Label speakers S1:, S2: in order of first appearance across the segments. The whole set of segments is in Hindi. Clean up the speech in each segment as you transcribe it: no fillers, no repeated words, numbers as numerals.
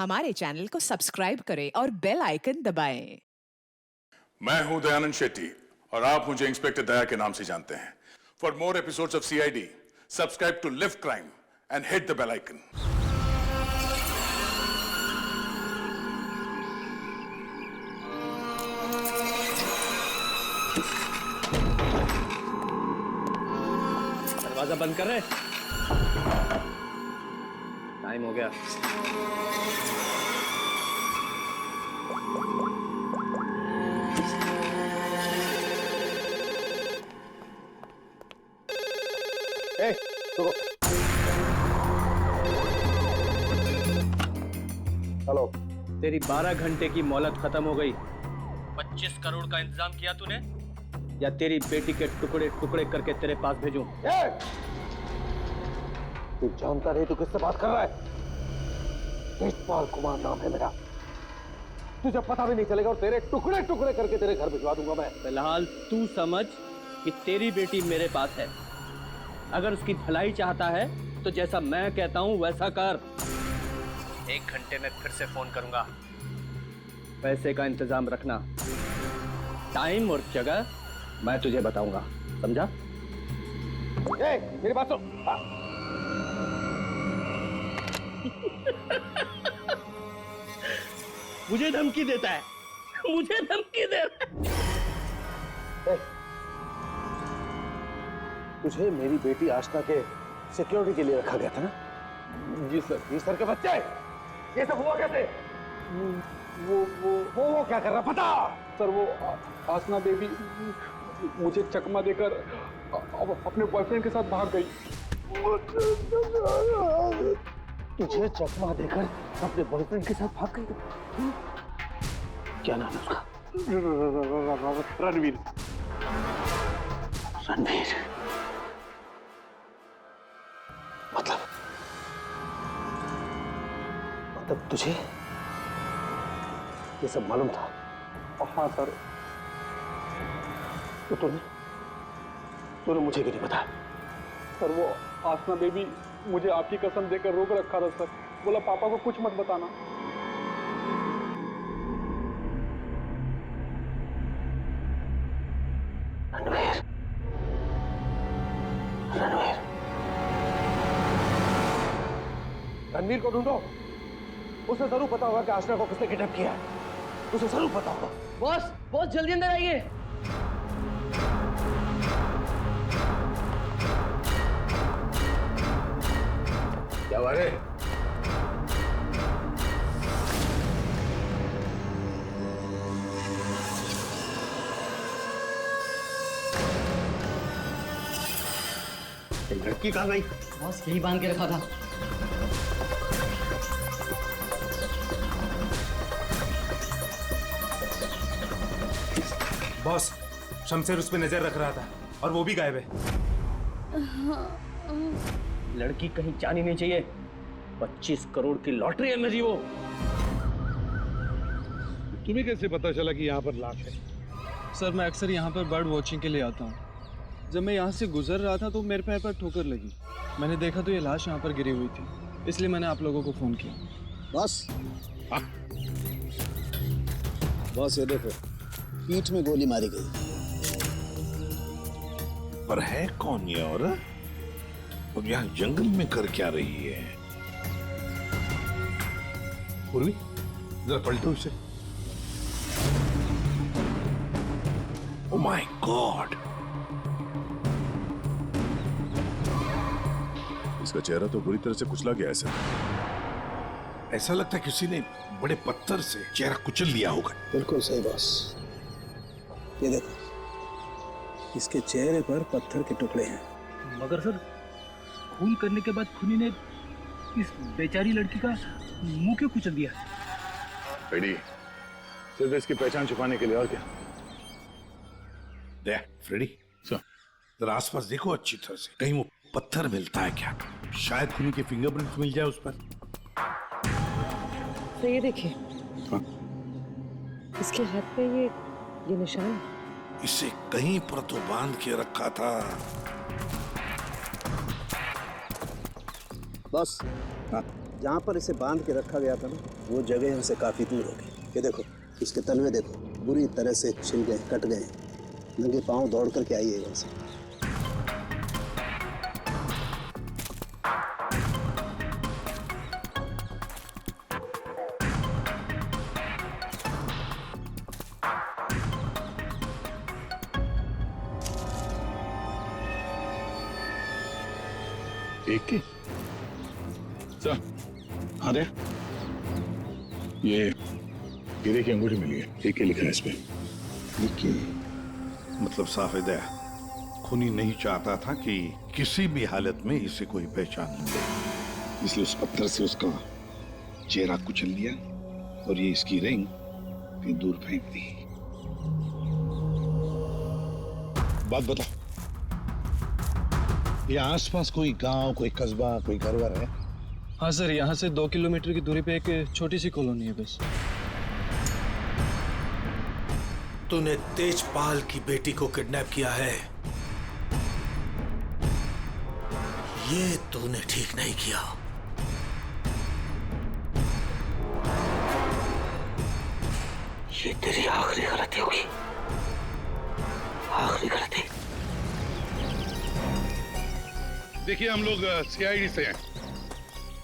S1: हमारे चैनल को सब्सक्राइब करें और बेल आइकन दबाएं।
S2: मैं हूं दयानंद शेट्टी और आप मुझे इंस्पेक्टर दया के नाम से जानते हैं। For more episodes of CID, subscribe to lift crime and hit the bell icon.
S3: दरवाजा बंद कर रहे। टाइम हो गया।
S4: रुको। हेलो।
S3: तेरी 12 घंटे की मोहलत खत्म हो गई। 25 करोड़ का इंतजाम किया तूने, या तेरी बेटी के टुकड़े टुकड़े करके तेरे पास भेजूं?
S4: तू जानता नहीं तू किससे बात कर रहा है? तेजपाल कुमार नाम है मेरा। तुझे पता भी नहीं चलेगा और तेरे टुकड़े टुकड़े करके तेरे घर भिजवा दूंगा मैं।
S3: फिलहाल तू समझ कि तेरी बेटी मेरे पास है। अगर उसकी भलाई चाहता है तो जैसा मैं कहता हूं वैसा कर। 1 घंटे में फिर से फोन करूंगा। पैसे का इंतजाम रखना। टाइम और जगह मैं तुझे बताऊंगा, समझा?
S4: मेरी बात सुन।
S3: मुझे धमकी देता है, मुझे धमकी दे रहा है।
S4: तुझे मेरी बेटी आशना के सिक्योरिटी के लिए रखा गया था ना? जी सर। जी सर के बच्चे, ये सब हुआ कैसे? वो क्या कर रहा पता?
S5: सर वो आसना बेबी मुझे चकमा देकर अपने बॉयफ्रेंड के साथ भाग गई।
S4: तुझे चकमा देकर अपने बॉयफ्रेंड के साथ भाग गई? क्या नाम है उसका?
S5: रणवीर।
S4: रणवीर मतलब तुझे ये सब मालूम था?
S5: हाँ सर।
S4: तो तूने मुझे क्यों नहीं बताया?
S5: सर वो आसना बेबी मुझे आपकी कसम देकर रोक रखा था सर। बोला पापा को कुछ मत बताना।
S4: रणवीर, रणवीर, रणवीर को ढूंढो। उसे जरूर पता होगा कि आशना को किसने किडनैप किया है। उसे जरूर पता होगा।
S3: बॉस, बॉस जल्दी अंदर आइए।
S4: क्या हुआ रे? लड़की कहाँ गई?
S6: बॉस यही बांध के रखा था।
S7: बॉस, शमशेर उस पे नजर रख रहा था और वो भी गायब है।
S3: लड़की कहीं जानी नहीं चाहिए। 25 करोड़ की लॉटरी है मेरी वो।
S8: तुम्हें कैसे पता चला कि यहाँ पर लाश है?
S5: सर मैं अक्सर यहाँ पर बर्ड वॉचिंग के लिए आता हूँ। जब मैं यहाँ से गुजर रहा था तो मेरे पैर पर ठोकर लगी। मैंने देखा तो ये लाश यहाँ पर गिरी हुई थी, इसलिए मैंने आप लोगों को फोन किया।
S9: बॉस, बॉस ये देखो, पीठ में गोली मारी गई।
S10: पर है कौन ये औरत? और यहाँ जंगल में कर क्या रही है?
S8: पूर्वी, जरा पलटो इसे।
S10: Oh my God!
S2: इसका चेहरा तो बुरी तरह से कुचला गया है सर।
S10: ऐसा लगता है किसी ने बड़े पत्थर से चेहरा कुचल लिया होगा।
S9: बिल्कुल सही बॉस। ये देखो, इसके चेहरे पर पत्थर के टुकड़े हैं।
S3: मगर सर, खून करने के बाद खूनी ने इस बेचारी लड़की का मुंह क्यों कुचल दिया?
S2: फ्रेडी, सिर्फ इसकी पहचान छुपाने के लिए, और क्या?
S10: देख फ्रेडी, जरा आसपास देखो अच्छी तरह से, कहीं वो पत्थर मिलता है क्या? शायद खूनी के फिंगरप्रिंट मिल जाए उस पर।
S11: तो ये देखिए, इसके हाथ पे ये निशान।
S10: इसे कहीं पर तो बांध के रखा था।
S9: बस, हाँ, जहाँ पर इसे बांध के रखा गया था ना, वो जगह यहाँ से काफी दूर होगी। ये देखो, इसके तलवे देखो, बुरी तरह से छिल गए, कट गए। नंगे पाँव दौड़ करके आई है यहाँ से।
S10: एक की सर, हाँ दे, ये हीरे की अंगूठी मिली है, एक के लिखा है इस पे। मतलब साफ है दया, खूनी नहीं चाहता था कि किसी भी हालत में इसे कोई पहचान ले, इसलिए उस पत्थर से उसका चेहरा कुचल लिया और ये इसकी रिंग कहीं दूर फेंक दी। बात बता, ये आसपास कोई गांव, कोई कस्बा, कोई घर वर है?
S5: हाँ सर, यहाँ से 2 किलोमीटर की दूरी पे एक छोटी सी कॉलोनी है बस।
S9: तूने तेजपाल की बेटी को किडनैप किया है, ये तूने ठीक नहीं किया। ये तेरी आखिरी गलती होगी, आखिरी गलती।
S10: देखिए, हम लोग सीआईडी से हैं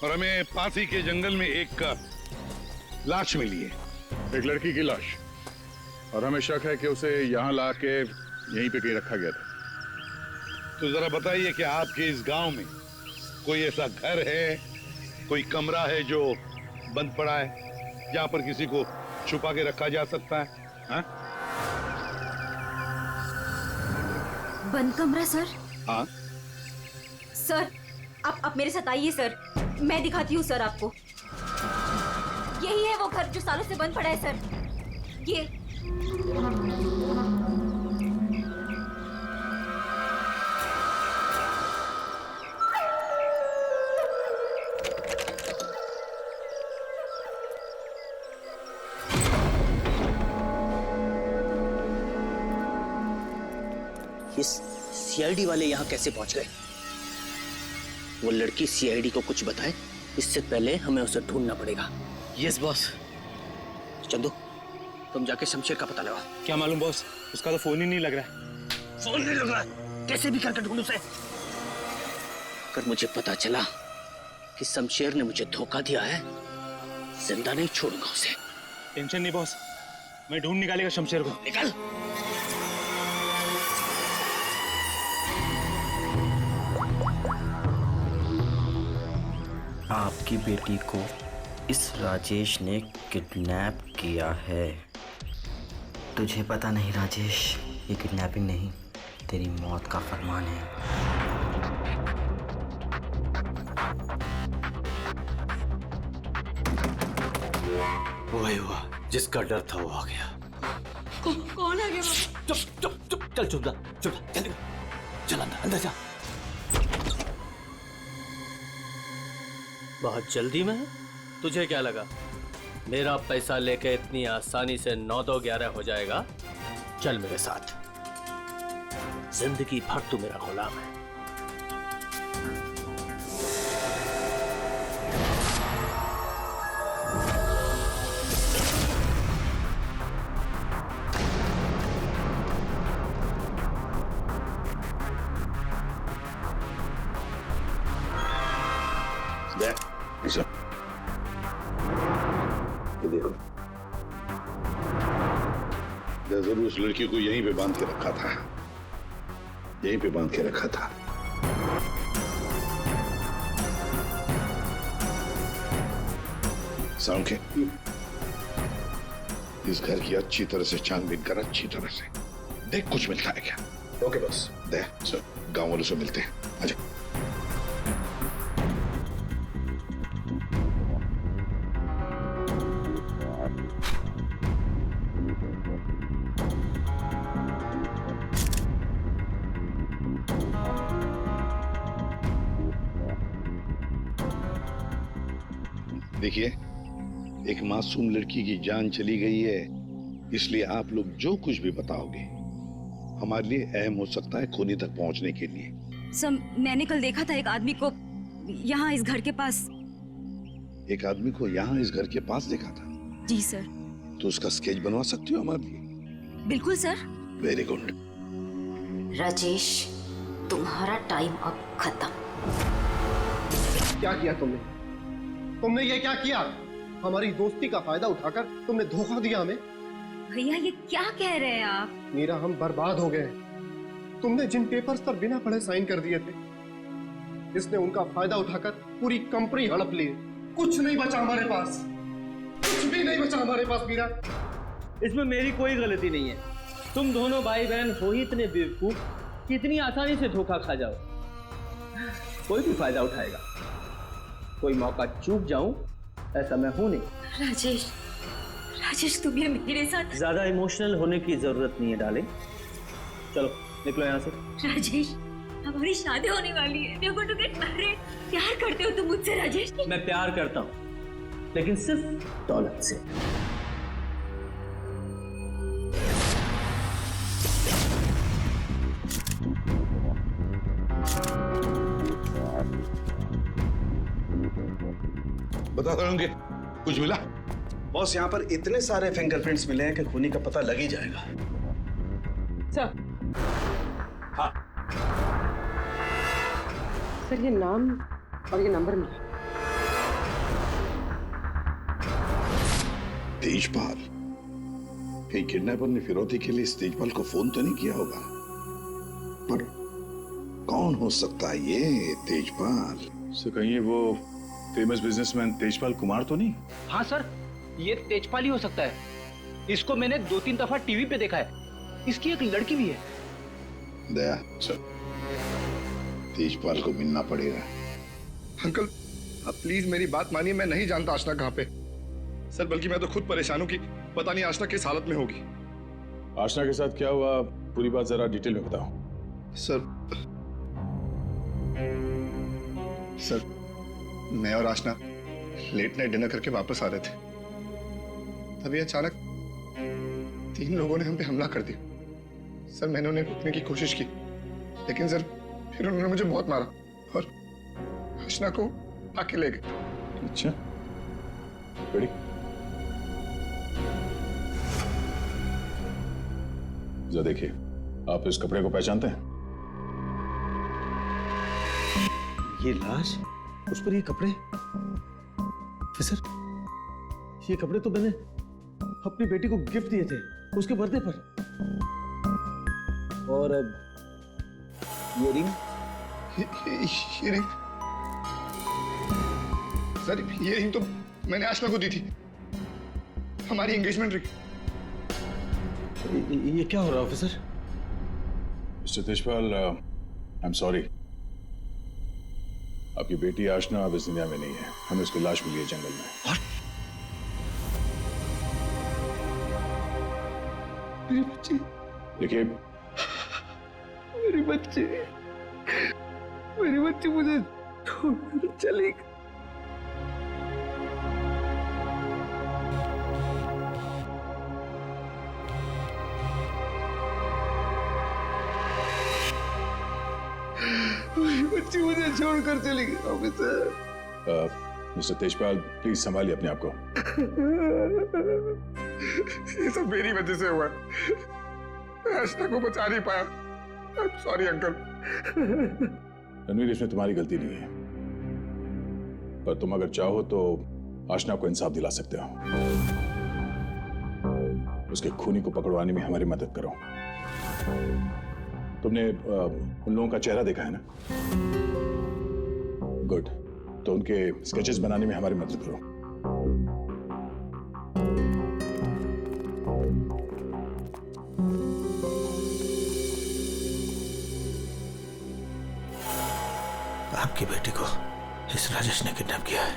S10: और हमें पास ही के जंगल में एक लाश मिली है,
S2: एक लड़की की लाश, और हमें शक है कि उसे यहाँ ला के यहीं पे कहीं रखा गया था।
S10: तो जरा बताइए कि आपके इस गांव में कोई ऐसा घर है, कोई कमरा है जो बंद पड़ा है, जहां पर किसी को छुपा के रखा जा सकता है? हाँ?
S6: बंद कमरा सर?
S10: हाँ
S6: सर, आप मेरे साथ आइए सर, मैं दिखाती हूँ सर आपको। यही है वो घर जो सालों से बंद पड़ा है सर। ये
S3: सीआईडी वाले यहाँ कैसे पहुंच गए? वो लड़की सीआईडी को कुछ बताए इससे पहले हमें उसे ढूंढना पड़ेगा। Yes boss. चंदू, तुम जाके शमशेर का पता लगाओ।
S7: क्या मालूम बॉस, उसका तो फोन ही नहीं लग रहा है।
S3: फोन नहीं लग रहा है? कैसे भी करके ढूंढ उसे। अगर मुझे पता चला कि शमशेर ने मुझे धोखा दिया है, जिंदा नहीं छोड़ूंगा उसे।
S7: टेंशन नहीं बॉस, मैं ढूंढ निकालेगा शमशेर को।
S3: निकल।
S12: आपकी बेटी को इस राजेश ने किडनैप किया है। तुझे पता नहीं राजेश, ये किडनैपिंग नहीं, तेरी मौत का फरमान है।
S3: वही हुआ जिसका डर था, वो आ गया।
S6: कौन आ गया?
S3: चुप चुप चुप, चल चुप चुप, चल चल अंदर जा। बहुत जल्दी में? तुझे क्या लगा मेरा पैसा लेके इतनी आसानी से 9-2-11 हो जाएगा? चल मेरे साथ, जिंदगी भर तू मेरा गुलाम है।
S10: ये देखो, जरूर उस लड़की को यहीं पे बांध के रखा था, यहीं पे बांध के रखा था। सांखे, इस घर की अच्छी तरह से छानबीन कर, अच्छी तरह से देख कुछ मिलता है क्या।
S2: ओके बस।
S10: दे सर, गांव वालों से मिलते हैं। आजा। देखिए, एक मासूम लड़की की जान चली गई है, इसलिए आप लोग जो कुछ भी बताओगे हमारे लिए अहम हो सकता है खूनी तक पहुंचने के लिए।
S6: सर, मैंने कल देखा था एक आदमी को यहाँ इस घर के पास।
S10: एक आदमी को यहाँ इस घर के पास देखा था।
S6: जी सर।
S10: तो उसका स्केच बनवा सकती हो हमारे लिए?
S6: बिल्कुल सर।
S10: Very good.
S6: राजेश, तुम्हारा टाइम अब खत्म।
S4: क्या किया तुमने? तुमने ये क्या किया? हमारी दोस्ती का फायदा उठाकर तुमने धोखा दिया हमें।
S6: भैया ये क्या कह रहे हैं आप?
S4: मीरा, हम बर्बाद हो गए। तुमने जिन पेपर्स पर बिना पढ़े साइन कर दिए थे, इसने उनका फायदा उठाकर पूरी कंपनी हड़प ली। कुछ नहीं बचा हमारे पास, कुछ भी नहीं बचा हमारे पास मीरा।
S3: इसमें मेरी कोई गलती नहीं है। तुम दोनों भाई बहन हो ही इतने बेवकूफ कि इतनी आसानी से धोखा खा जाओ। कोई भी फायदा उठाएगा। कोई मौका चूक जाऊं ऐसा मैं हूं नहीं।
S6: राजेश, राजेश तुम ये मेरे साथ।
S3: ज्यादा इमोशनल होने की जरूरत नहीं है डार्लिंग। चलो निकलो यहाँ से।
S6: राजेश, हमारी शादी होने वाली है। देखो टू गेट मैरिड। प्यार करते हो तुम मुझसे राजेश?
S3: मैं प्यार करता हूँ, लेकिन सिर्फ दौलत से।
S10: बता दोगे कुछ मिला?
S9: बॉस, यहाँ पर इतने सारे फिंगरप्रिंट्स मिले हैं कि खूनी का पता लग ही जाएगा।
S11: सर।
S10: हाँ।
S11: सर ये नाम और ये नंबर मिला।
S10: तेजपाल। कहीं किडनैपर ने फिरौती के लिए इस तेजपाल को फोन तो नहीं किया होगा, पर कौन हो सकता है ये तेजपाल?
S2: सर कहीं वो फेमस बिजनेसमैन तेजपाल कुमार तो नहीं?
S3: हाँ सर, ये तेजपाल ही हो सकता है। इसको मैंने 2-3 दफा टीवी पे देखा है। इसकी एक लड़की भी है।
S10: दया सर, तेजपाल को मिलना पड़ेगा।
S13: अंकल आप प्लीज मेरी बात मानिए, मैं नहीं जानता आशना कहाँ पे। सर बल्कि मैं तो खुद परेशान हूँ कि पता नहीं आशना किस हालत में होगी।
S2: आशना के साथ क्या हुआ, पूरी बात जरा डिटेल में बताओ।
S13: सर मैं और आशना लेट नाइट डिनर करके वापस आ रहे थे, तभी अचानक 3 लोगों ने हम पे हमला कर दिया। सर मैंने उन्हें रोकने की कोशिश की, लेकिन सर फिर उन्होंने मुझे बहुत मारा और आशना को आके ले गए।
S2: अच्छा, रेडी? जरा देखिए, आप इस कपड़े को पहचानते हैं?
S9: ये लाश, उस पर ये कपड़े। सर ये कपड़े तो मैंने अपनी बेटी को गिफ्ट दिए थे उसके बर्थडे पर। और अब ये रिंग।
S13: ये रिंग सर, ये रिंग तो मैंने आशना को दी थी, हमारी एंगेजमेंट रिंग।
S9: ये क्या हो रहा है officer?
S2: Mister Tejpal, I am sorry. आपकी बेटी आशना अब इस दुनिया में नहीं है। हमें उसकी लाश मिली है जंगल में।
S13: मेरी बच्ची।
S2: देखिए,
S13: मेरी बच्ची मुझे छोड़ चली गई। मेरी बच्ची मुझे छोड़कर चली गई ऑफिसर।
S2: मिस्टर तेजपाल प्लीज संभालिए अपने आप को।
S13: ये सब मेरी वजह से हुआ। मैं आशना को बचा नहीं पाया। Sorry uncle.
S2: रणवीर, इसमें तुम्हारी गलती नहीं है, पर तुम अगर चाहो तो आशना को इंसाफ दिला सकते हो। उसके खूनी को पकड़वाने में हमारी मदद करो। तुमने उन लोगों का चेहरा देखा है ना? गुड, तो उनके स्केचेस बनाने में हमारी मदद करो।
S9: आपकी बेटी को इस राजेश ने किडनैप किया है।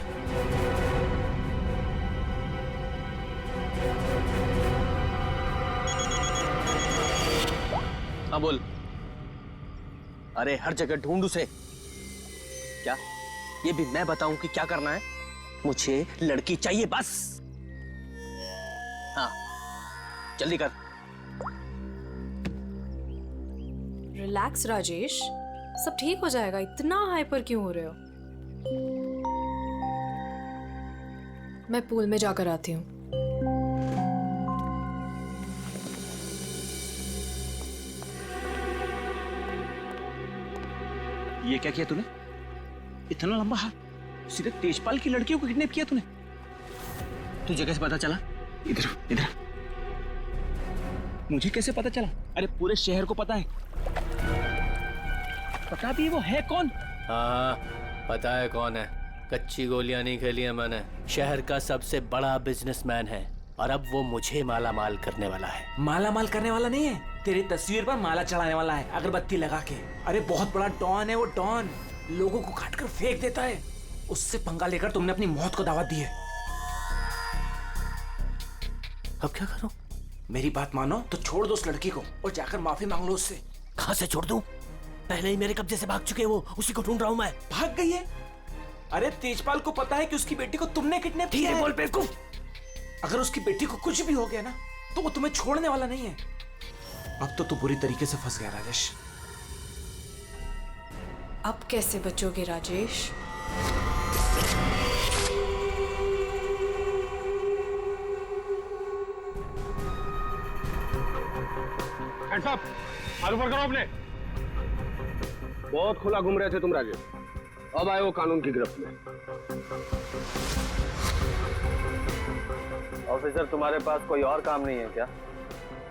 S3: हाँ बोल। अरे हर जगह ढूंढ उसे। क्या ये भी मैं बताऊं कि क्या करना है? मुझे लड़की चाहिए बस। हाँ जल्दी कर।
S14: रिलैक्स राजेश, सब ठीक हो जाएगा। इतना हाइपर क्यों हो रहे हो? मैं पूल में जाकर आती हूँ।
S3: ये क्या किया तूने? इतना लंबा हाथ, सीधे तेजपाल की लड़कियों को किडनैप किया तूने? तुझे कैसे पता चला? इधर इधर, मुझे कैसे पता चला? अरे पूरे शहर को पता है। पता भी है वो है कौन?
S15: हाँ पता है कौन है। कच्ची गोलियां नहीं खेली है मैंने। शहर का सबसे बड़ा बिजनेसमैन है और अब वो मुझे माला माल करने वाला है।
S16: माला माल करने वाला नहीं है, तेरी तस्वीर पर माला चढ़ाने वाला है अगरबत्ती लगा के। अरे बहुत बड़ा डॉन है वो, डॉन। लोगों को काट कर फेंक देता है। उससे पंगा लेकर तुमने अपनी मौत को दावत दी है।
S15: अब क्या करूं?
S16: मेरी बात मानो तो छोड़ दो उस लड़की को और जाकर माफी मांग लो उससे।
S15: कहां से छोड़ दूं? पहले ही मेरे कब्जे से भाग चुके हैं वो, उसी को ढूंढ रहा हूं मैं।
S16: भाग गई है? अरे तेजपाल को पता है कि उसकी बेटी को तुमने किडनैप किया है।
S15: बोल बेवकूफ।
S16: अगर उसकी बेटी को कुछ भी हो गया ना तो वो तुम्हें छोड़ने वाला नहीं है। अब तो तू बुरी तरीके से फंस गया राजेश।
S14: अब कैसे बचोगे राजेश?
S7: हैंड्स अप, हाथ ऊपर करो अपने। बहुत खुला घूम रहे थे तुम राजेश, अब आए हो कानून की गिरफ्त में।
S3: ऑफिसर तुम्हारे पास कोई और काम नहीं है क्या?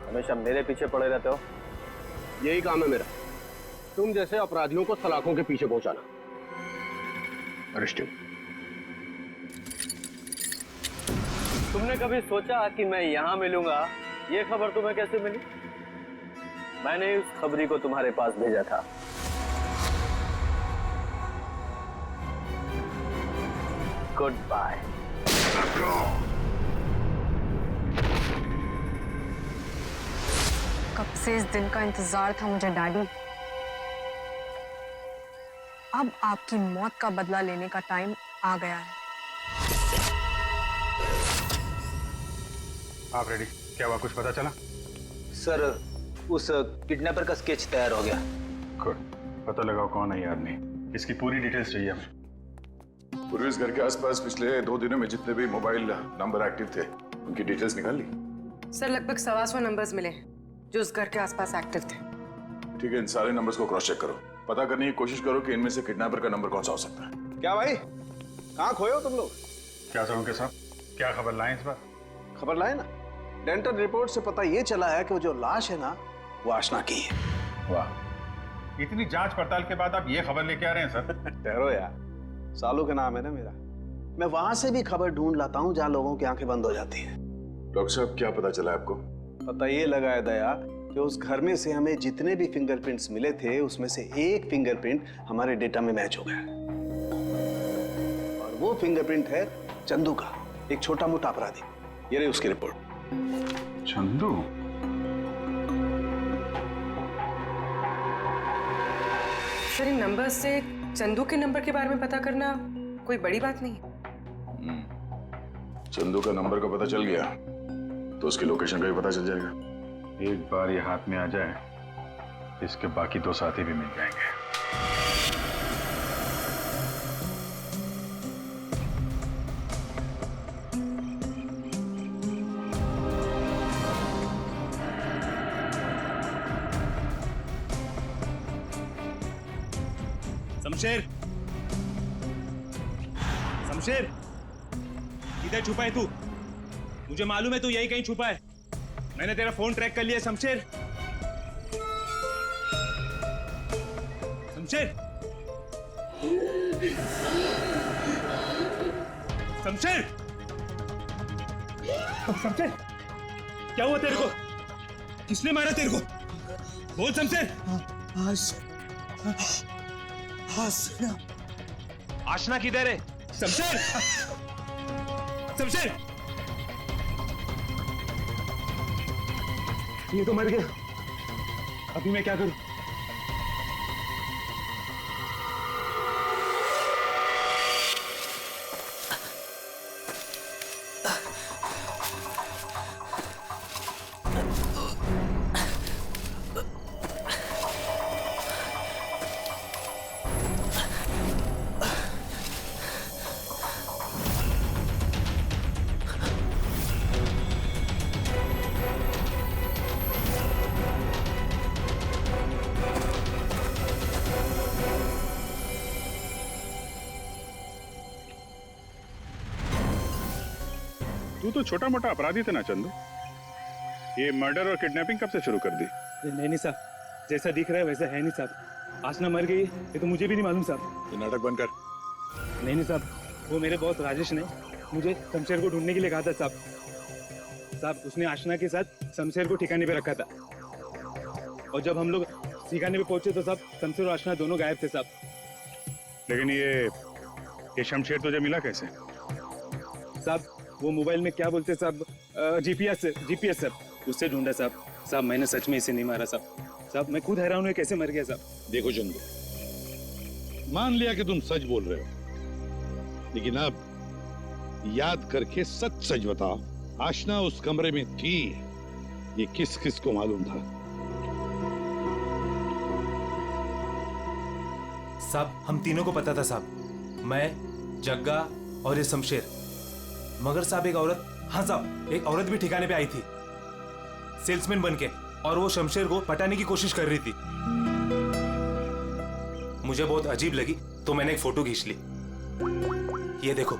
S3: हमेशा मेरे पीछे पड़े रहते हो।
S7: यही काम है मेरा, तुम जैसे अपराधियों को सलाखों के पीछे पहुंचाना। अरेस्टेड।
S3: तुमने कभी सोचा कि मैं यहाँ मिलूंगा? ये खबर तुम्हें कैसे मिली? मैंने उस खबरी को तुम्हारे पास भेजा था। Good bye.
S11: कब से इस दिन का इंतजार था मुझे डैडी। अब आपकी मौत का बदला लेने का टाइम आ गया है।
S7: आप रेडी? क्या हुआ, कुछ पता चला?
S12: सर उस किडनैपर का स्केच तैयार हो गया।
S7: गुड, पता लगाओ कौन है ये आदमी। इसकी पूरी डिटेल्स चाहिए हमें।
S2: पूर्वी इस घर के आसपास पिछले 2 दिनों में जितने भी मोबाइल नंबर एक्टिव थे उनकी डिटेल्स निकाल ली?
S11: सर लगभग 125 नंबर्स मिले जो उस घर के आसपास एक्टिव थे।
S2: ठीक है, इन सारे नंबर्स को क्रॉस चेक करो। पता करने की कोशिश करो कि इनमें से किडनैपर का नंबर कौन सा हो सकता है।
S13: क्या भाई, कहाँ खोए हो तुम लोग?
S7: क्या करूं के साहब, क्या खबर लाए इस बार?
S9: खबर लाए ना, डेंटल रिपोर्ट से पता ये चला है कि वो जो लाश है ना वो आशना की है।
S7: वाह, इतनी जांच पड़ताल के बाद आप ये खबर लेके आ रहे हैं सर?
S9: ठहरो यार, सालू का नाम है ना मेरा। मैं वहां से भी खबर ढूंढ लाता हूँ जहाँ लोगों की आंखें बंद हो जाती हैं।
S2: डॉक्टर साहब क्या पता चला आपको?
S9: पता ये लगा है दया कि उस घर में से हमें जितने भी फिंगरप्रिंट्स मिले थे उसमें से एक फिंगरप्रिंट हमारे डेटा में मैच हो गया और वो फिंगरप्रिंट है चंदू का, एक छोटा मोटा अपराधी। ये रही उसकी रिपोर्ट।
S7: चंदू?
S11: सर इन नंबर से चंदू के नंबर के बारे में पता करना कोई बड़ी बात नहीं।
S2: चंदू का नंबर का पता चल गया तो उसकी लोकेशन का भी पता चल जाएगा।
S7: एक बार ये हाथ में आ जाए, इसके बाकी 2 साथी भी मिल जाएंगे।
S17: शमशेर, शमशेर, किधर छुपा है तू? मुझे मालूम है तू यही कहीं छुपा है। मैंने तेरा फोन ट्रैक कर लिया शमशेर। शमशेर, शमशेर, शमशेर, क्या हुआ तेरे को? किसने मारा तेरे को? बोल शमशेर।
S18: आशना।
S17: आशना किधर है? शमशेर, शमशेर, ये तो मर गया। अभी मैं क्या करूं? तू तो छोटा मोटा अपराधी थे ना चंदू, ये मर्डर और किडनैपिंग कब से शुरू कर दी? नहीं साहब, जैसा दिख रहा है वैसा है नहीं साहब। आसना मर गई ये तो मुझे भी नहीं मालूम साहब।
S2: ये नाटक बंद कर।
S17: नहीं साहब, वो मेरे बॉस राजेश ने मुझे शमशेर को ढूंढने के लिए कहा था साहब। उसने आशना के साथ शमशेर को ठिकाने पे रखा था, और जब हम लोग ठिकाने पे पहुंचे तो साहब शमशेर और आशना दोनों गायब थे साहब। लेकिन ये शमशेर तुझे मिला कैसे? साहब वो मोबाइल में क्या बोलते साहब, जीपीएस सर, उससे ढूंढा साहब। मैंने सच में इसे नहीं मारा साहब। मैं खुद हैरान हूँ कैसे मर गया साहब।
S10: देखो चंदू, मान लिया कि तुम सच बोल रहे हो, लेकिन अब याद करके सच बताओ, आशना उस कमरे में थी, ये किस किस को मालूम था?
S16: साहब हम तीनों को पता था साहब, मैं, जग्गा और ये शमशेर। मगर साहब एक औरत, हाँ साहब एक औरत भी ठिकाने पे आई थी सेल्समैन बनके, और वो शमशेर को पटाने की कोशिश कर रही थी। मुझे बहुत अजीब लगी तो मैंने एक फोटो खींच ली, ये देखो।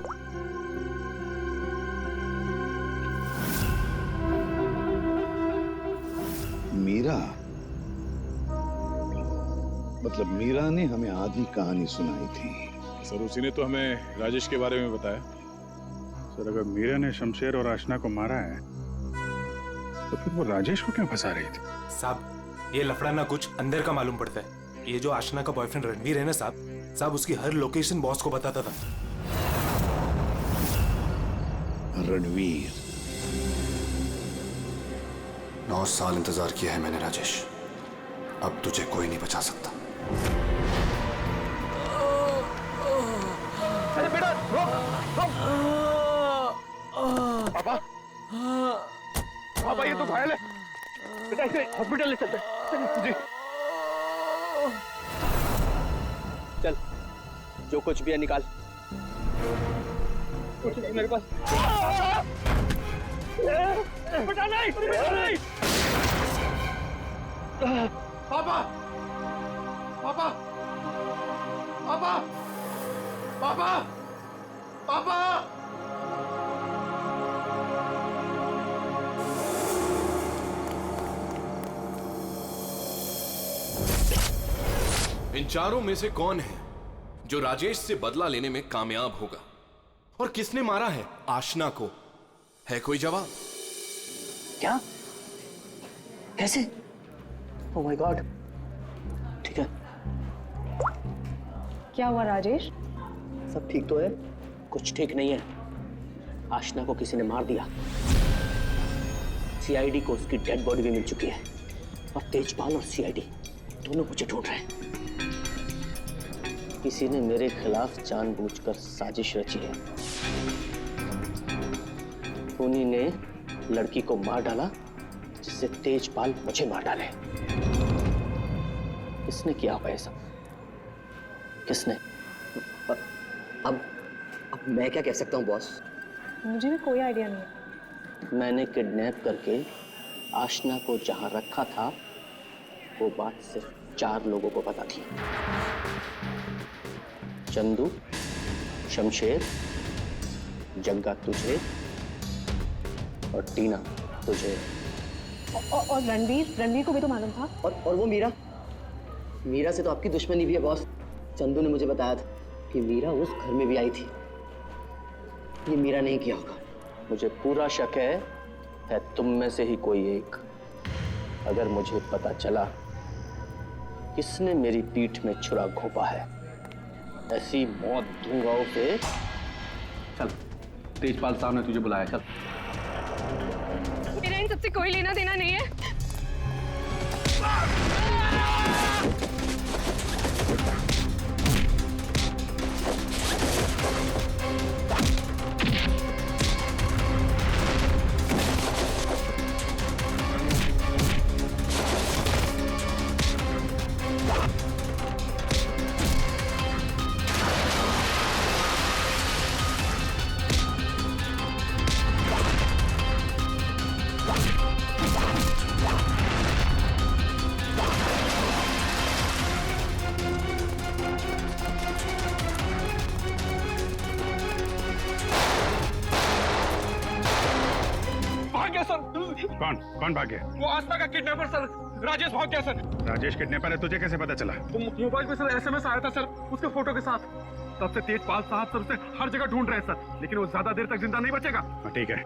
S10: मीरा, मतलब मीरा ने हमें आधी कहानी सुनाई थी।
S17: सर उसी ने तो हमें राजेश के बारे में बताया। सर अगर मीरा ने शमशेर और आशना को मारा है तो फिर वो राजेश को क्यों फंसा रही थी?
S16: साहब ये लफड़ा ना कुछ अंदर का मालूम पड़ता है। ये जो आशना का बॉयफ्रेंड रणवीर है ना साहब उसकी हर लोकेशन बॉस को बताता था।
S10: रणवीर,
S19: 9 साल इंतजार किया है मैंने राजेश, अब तुझे कोई नहीं बचा सकता।
S7: अरे बेटा पापा ये तो घायल है बेटा, इसे हॉस्पिटल ले चलते जी।
S3: चल जो कुछ भी है निकाल।
S7: कुछ नहीं मेरे पास। बेटा नहीं, बेटा नहीं। पापा पापा पापा पापा पापा
S20: इन चारों में से कौन है जो राजेश से बदला लेने में कामयाब होगा, और किसने मारा है आशना को? है कोई जवाब?
S3: क्या? कैसे? Oh my God. ठीक है,
S11: क्या हुआ राजेश?
S3: सब ठीक तो है? कुछ ठीक नहीं है। आशना को किसी ने मार दिया। सीआईडी को उसकी डेड बॉडी भी मिल चुकी है, और तेजपाल और सीआईडी दोनों मुझे ढूंढ रहे हैं। किसी ने मेरे खिलाफ जानबूझकर साजिश रची है। उन्हीं ने लड़की को मार डाला जिससे तेजपाल मुझे मार डाले। किसने किया होगा ये सब? किसने?
S21: अब मैं क्या कह सकता हूँ बॉस?
S11: मुझे भी कोई आइडिया नहीं है।
S3: मैंने किडनैप करके आशना को जहां रखा था वो बात सिर्फ 4 लोगों को पता थी। चंदू, शमशेर, जग्गा तुझे, और टीना तुझे।
S11: और रणवीर को भी तो मालूम था।
S21: और वो मीरा से तो आपकी दुश्मनी भी है बॉस। चंदू ने मुझे बताया था कि मीरा उस घर में भी आई थी। ये मीरा नहीं किया होगा।
S3: मुझे पूरा शक है तुम में से ही कोई एक। अगर मुझे पता चला किसने मेरी पीठ में छुरा घोंपा है, ऐसी मौत दूंगा उसे।
S7: चल, तेजपाल साहब ने तुझे बुलाया, चल।
S11: मेरा इन सबसे कोई लेना देना नहीं है।
S17: सर।
S8: कौन भाग गया?
S17: वो आस्था का किडनैपर सर, राजेश भाग गया सर।
S8: राजेश किडनैपर है, तुझे कैसे पता चला?
S17: वो मोबाइल पे सर SMS आया था सर, उसके फोटो के साथ। तब से तेजपाल साहब सर उसे हर जगह ढूंढ रहे हैं सर, लेकिन वो ज्यादा देर तक जिंदा नहीं बचेगा।
S8: ठीक है,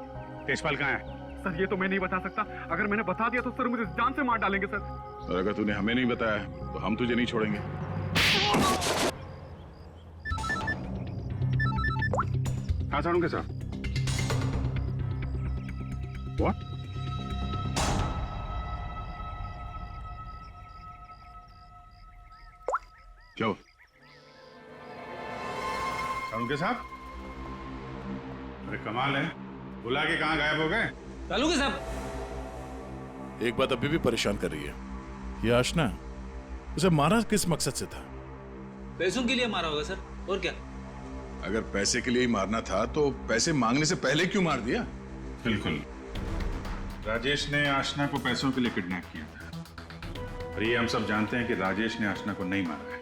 S8: तेजपाल कहाँ है?
S17: सर ये तो मैं नहीं बता सकता, अगर मैंने बता दिया तो सर मुझे जान से मार डालेंगे सर।
S2: और अगर तूने हमें नहीं बताया तो हम तुझे नहीं छोड़ेंगे।
S8: हाँ सारुण के साथ। What?
S2: क्यों?
S8: सारुण के साथ? अरे कमाल है, बुला के कहाँ गायब हो गए?
S3: चालू के साहब।
S2: एक बात अभी भी परेशान कर रही है, ये आशना उसे मारा किस मकसद से था?
S3: पैसों के लिए मारा होगा सर, और क्या?
S2: अगर पैसे के लिए ही मारना था तो पैसे मांगने से पहले क्यों मार दिया?
S8: बिल्कुल, राजेश ने आशना को पैसों के लिए किडनैप किया था, और ये हम सब जानते हैं कि राजेश ने आशना को नहीं मारा है।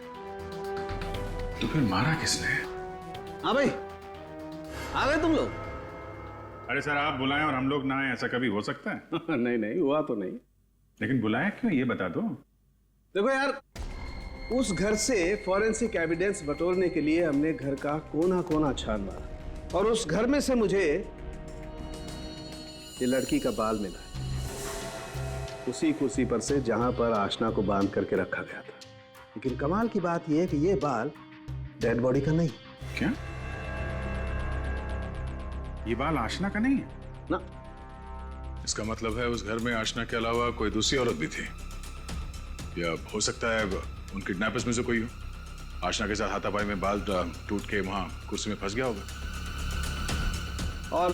S8: तो फिर मारा किसने?
S9: हाँ भाई, आ गए तुम लोग?
S8: अरे सर, आप बुलाएं और हम लोग ना आए, ऐसा कभी हो सकता है?
S9: नहीं हुआ तो नहीं।
S8: लेकिन बुलाया क्यों, ये बता दो।
S9: देखो यार, उस घर से फॉरेंसिक एविडेंस बटोरने के लिए हमने घर का कोना कोना छान मारा, और उस घर में से मुझे ये लड़की का बाल मिला, उसी कुर्सी पर से जहां पर आशना को बांध करके रखा गया था। लेकिन कमाल की बात यह है कि ये बाल डेड बॉडी का नहीं।
S8: क्या? ये बाल आशना का नहीं है?
S9: ना।
S2: इसका मतलब है उस घर में आशना के अलावा कोई दूसरी औरत भी थी, या हो सकता है उन किडनैपर्स में से कोई हो। आशना के साथ हाथापाई में बाल टूट के वहां कुर्सी में फंस गया होगा।
S9: और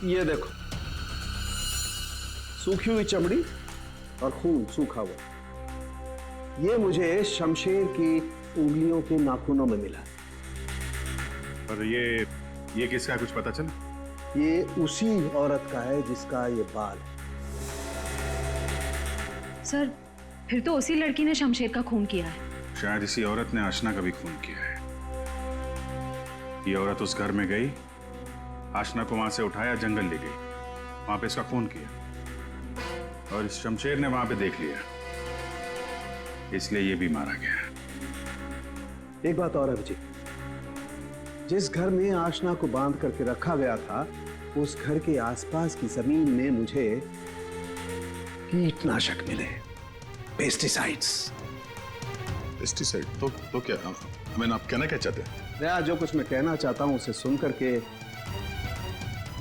S9: ये देखो, सूखी हुई चमड़ी और खून सूखा हुआ, ये मुझे शमशेर की उंगलियों के नाखूनों में मिला।
S8: और ये किसका, कुछ पता चला?
S9: ये उसी औरत का है जिसका ये बाल है।
S1: सर, फिर तो उसी लड़की ने शमशेर का खून किया है।
S8: शायद इसी औरत ने आशना का भी खून किया है। ये औरत उस घर में गई, आशना को वहां से उठाया, जंगल ले गई, वहां पे इसका खून किया, और इस शमशेर ने वहां पे देख लिया, इसलिए ये भी मारा गया।
S9: एक बात और है जी, जिस घर में आशना को बांध करके रखा गया था, उस घर के आसपास की जमीन में मुझे कीटनाशक मिले, पेस्टिसाइड्स।
S2: पेस्टिसाइड? तो क्या, मैंने आप कहना क्या चाहते हैं?
S9: मैं जो कुछ मैं कहना चाहता हूं उसे सुन करके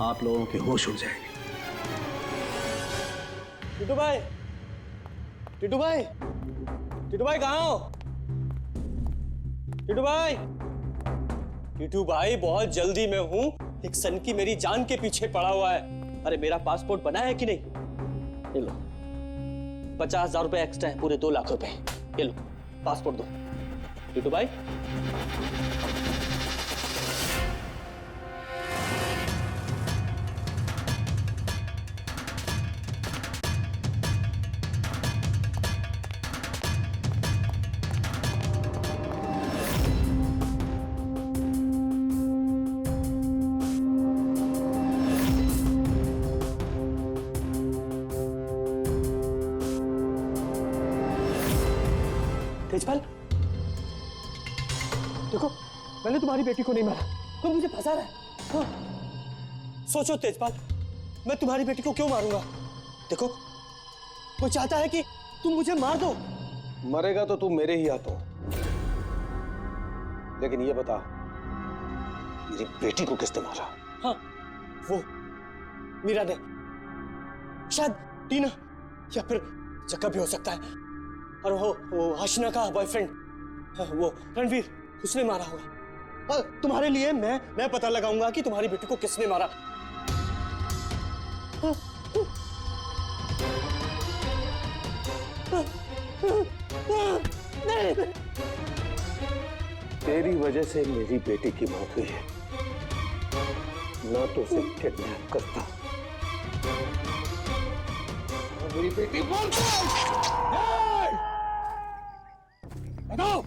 S9: आप लोगों के होश उड़ जाएंगे।
S3: टिटू भाई, टिटू भाई, टिटू भाई कहाँ हो? टिटू भाई, टिटू भाई बहुत जल्दी में हूँ, एक सन की मेरी जान के पीछे पड़ा हुआ है। अरे मेरा पासपोर्ट बना है कि नहीं? ये लो, 50,000 रुपए एक्स्ट्रा है, पूरे 2 लाख रुपए। ये लो पासपोर्ट दो। टिटू भाई, तेजपाल, देखो मैंने तुम्हारी बेटी को नहीं मारा, तुम मुझे फंसा रहा है। हाँ। सोचो तेजपाल, मैं तुम्हारी बेटी को क्यों मारूंगा? देखो, वो चाहता है कि तुम मुझे मार दो।
S9: मरेगा तो तू मेरे ही हाथों, लेकिन ये बता, मेरी बेटी को किसने मारा?
S3: हाँ, वो मीरा ने, शायद टीना, या फिर जग्गा भी हो सकता है। और वो आशना का बॉयफ्रेंड, वो रणवीर, उसने मारा होगा। और तुम्हारे लिए मैं पता लगाऊंगा कि तुम्हारी बेटी को किसने मारा।
S9: तेरी वजह से मेरी बेटी की मौत हुई है, ना तो उसे किडनैप करता। मेरी बेटी
S3: बताओ,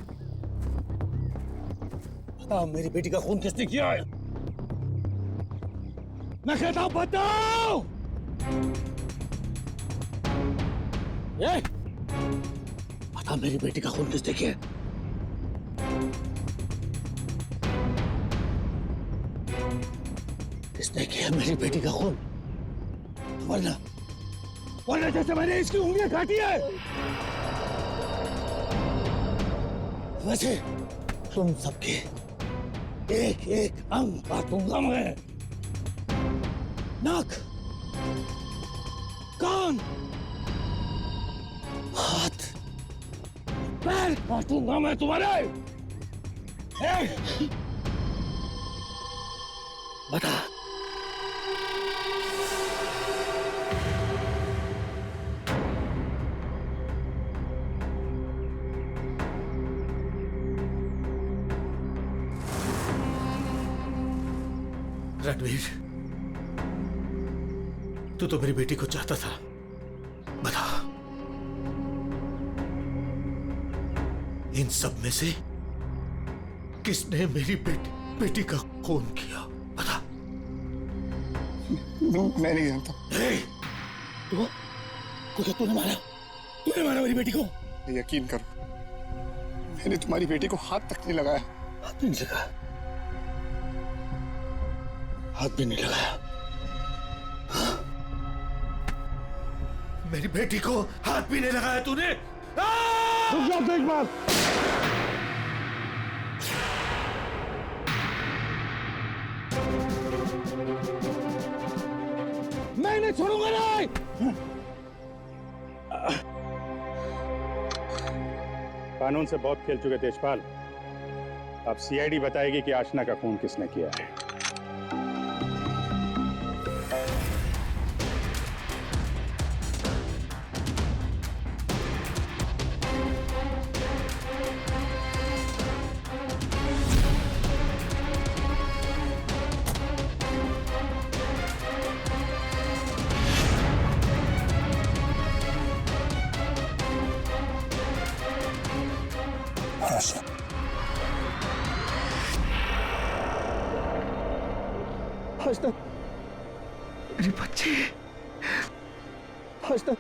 S3: बताओ मेरी बेटी का खून किसने किया है? मैं कहता हूं बताओ।
S7: बता मेरी बेटी का खून किसने किया? किसने किया मेरी बेटी का खून? वरना जैसे मैंने इसकी उंगलियां काटी है वैसे तुम सबके एक एक अंग काटूंगा मैं। नाक, कान, हाथ, पैर काटूंगा मैं तुम्हारे। बता रणवीर, तू तो मेरी बेटी को चाहता था। बता, इन सब में से किसने मेरी बेटी का खून किया? बता।
S13: मैं नहीं जानता।
S7: तूने मारा मेरी बेटी को?
S13: यकीन करो, मैंने तुम्हारी बेटी को हाथ तक नहीं लगाया।
S7: हाथ भी नहीं लगाया? हाथ भी नहीं लगाया? मेरी बेटी को हाथ भी नहीं लगाया तूने? रुक जाओ तो एक बार। मैं इन्हें छोड़ूंगा नहीं।
S8: कानून से बहुत खेल चुके तेजपाल। अब सीआईडी बताएगी कि आशना का खून किसने किया है।
S7: आशना, मेरी बच्ची। आशना,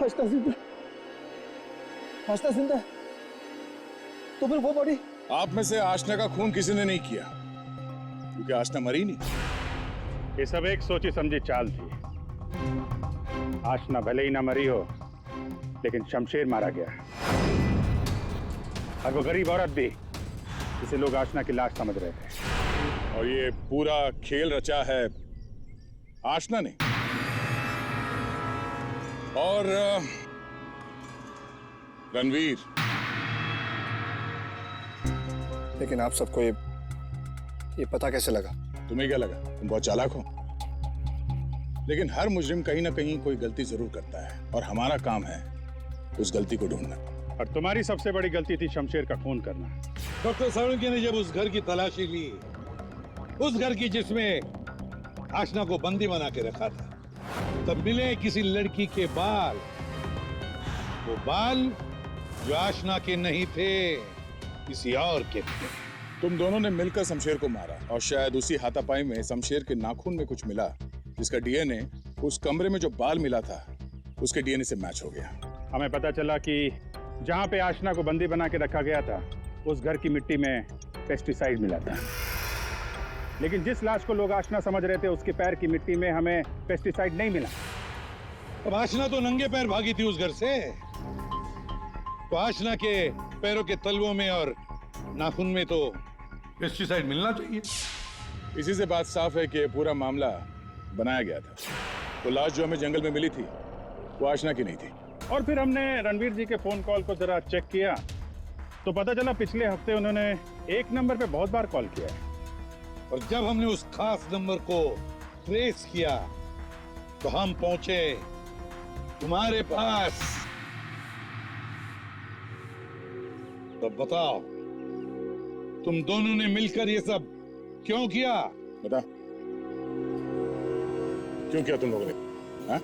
S7: आशना जिंदा, आशना जिंदा। तो फिर वो बॉडी?
S2: आप में से आशना का खून किसी ने नहीं किया, क्योंकि आशना मरी नहीं।
S8: ये सब एक सोची समझी चाल थी। आशना भले ही ना मरी हो, लेकिन शमशेर मारा गया, और वो गरीब औरत भी, जिसे लोग आशना की लाश समझ रहे थे।
S2: और ये पूरा खेल रचा है आशना ने। और रणवीर।
S13: लेकिन आप सबको ये पता कैसे लगा?
S2: तुम्हें क्या लगा तुम बहुत चालाक हो? लेकिन हर मुजरिम कहीं ना कहीं कोई गलती जरूर करता है, और हमारा काम है उस गलती को ढूंढना।
S8: और तुम्हारी सबसे बड़ी गलती थी शमशेर का खून करना।
S10: डॉक्टर साळुंखे ने जब उस घर की तलाशी ली, उस घर की जिसमें आशना को बंदी बना के रखा था, तब मिले किसी लड़की के बाल। वो बाल जो आशना के नहीं थे, किसी और के थे।
S2: तुम दोनों ने मिलकर शमशेर को मारा, और शायद उसी हाथापाई में शमशेर के नाखून में कुछ मिला, जिसका डीएनए उस कमरे में जो बाल मिला था उसके डीएनए से मैच हो गया।
S8: हमें पता चला कि जहां पे आशना को बंदी बना के रखा गया था, उस घर की मिट्टी में पेस्टिसाइड मिला था। लेकिन जिस लाश को लोग आशना समझ रहे थे, उसके पैर की मिट्टी में हमें पेस्टिसाइड नहीं मिला।
S10: अब आशना तो नंगे पैर भागी थी उस घर से, तो आशना के पैरों के तलवों में और नाखून में तो पेस्टिसाइड मिलना चाहिए।
S2: इसी से बात साफ है कि पूरा मामला बनाया गया था। तो लाश जो हमें जंगल में मिली थी वो आशना की नहीं थी।
S8: और फिर हमने रणवीर जी के फोन कॉल को जरा चेक किया, तो पता चला पिछले हफ्ते उन्होंने एक नंबर पे बहुत बार कॉल किया है।
S10: और जब हमने उस खास नंबर को ट्रेस किया, तो हम पहुंचे तुम्हारे पास। तो बताओ, तुम दोनों ने मिलकर ये सब क्यों किया?
S2: बता, क्यों किया तुम लोगों ने? हाँ?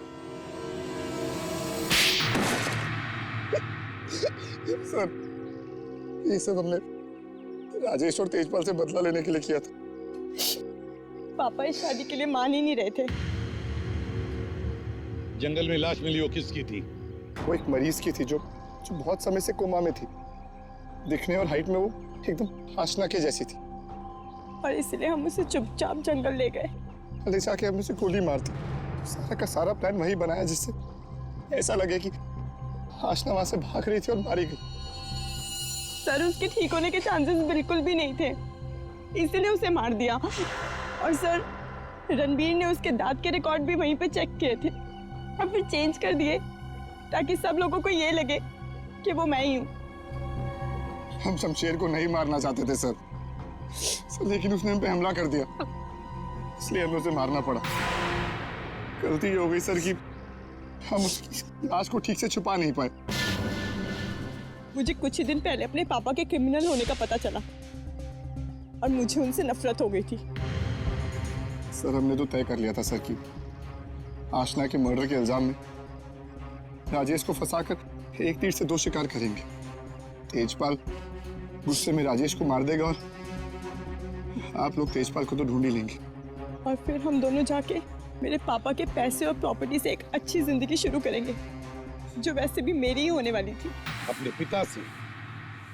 S13: सर, ये सब हमने राजेश और तेजपाल से बदला लेने के लिए किया था।
S5: पापा इस शादी के लिए मान ही नहीं रहे थे।
S10: जंगल में लाश मिली, वो किसकी थी?
S13: वो एक मरीज की थी जो बहुत समय से कोमा में थी। दिखने और हाइट में वो एकदम आशना के जैसी थी।
S5: और इसलिए हम उसे चुपचाप जंगल ले गए।
S13: ले जाके हमने उसे गोली मार दी। सारा का सारा प्लान वही बनाया जिससे ऐसा लगे कि आशना वहां से भाग रही थी और मारी गई।
S5: सर, उसके ठीक होने के चांसेस बिल्कुल भी नहीं थे, इसलिए उसे मार दिया। और सर, रणबीर ने उसके दांत के रिकॉर्ड भी वहीं पे चेक किए थे और फिर चेंज कर दिए ताकि सब लोगों को ये लगे कि वो मैं ही हूँ।
S13: हम शमशेर को नहीं मारना चाहते थे सर, लेकिन उसने हम पे हमला कर दिया, इसलिए हमें उसे मारना पड़ा। गलती हो गई सर कि हम उसकी लाश को ठीक से छुपा नहीं पाए।
S5: मुझे कुछ ही दिन पहले अपने पापा के क्रिमिनल होने का पता चला और मुझे उनसे नफरत हो गई थी।
S13: सर, हमने तो तय कर लिया था सर कि आशना के मर्डर के इल्जाम में राजेश को फंसाकर एक तीर से दो शिकार करेंगे। तेजपाल गुस्से में राजेश को मार देगा और आप लोग तेजपाल को तो ढूंढ ही लेंगे।
S5: और फिर हम दोनों जाके मेरे पापा के पैसे और प्रॉपर्टी से एक अच्छी जिंदगी शुरू करेंगे, जो वैसे भी मेरी ही होने वाली थी।
S10: अपने पिता से,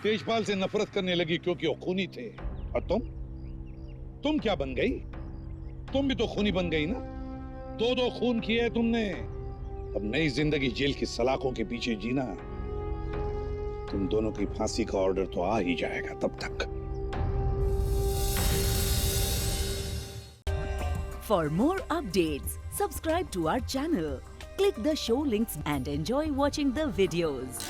S10: तेजपाल से नफरत करने लगी क्योंकि वो खूनी थे। और तुम क्या बन गई? तुम भी तो खूनी बन गई ना। दो खून किए तुमने। अब नई जिंदगी जेल की सलाखों के पीछे जीना। तुम दोनों की फांसी का ऑर्डर तो आ ही जाएगा तब तक।
S22: For more updates, subscribe to our channel, click the show links and enjoy watching the videos.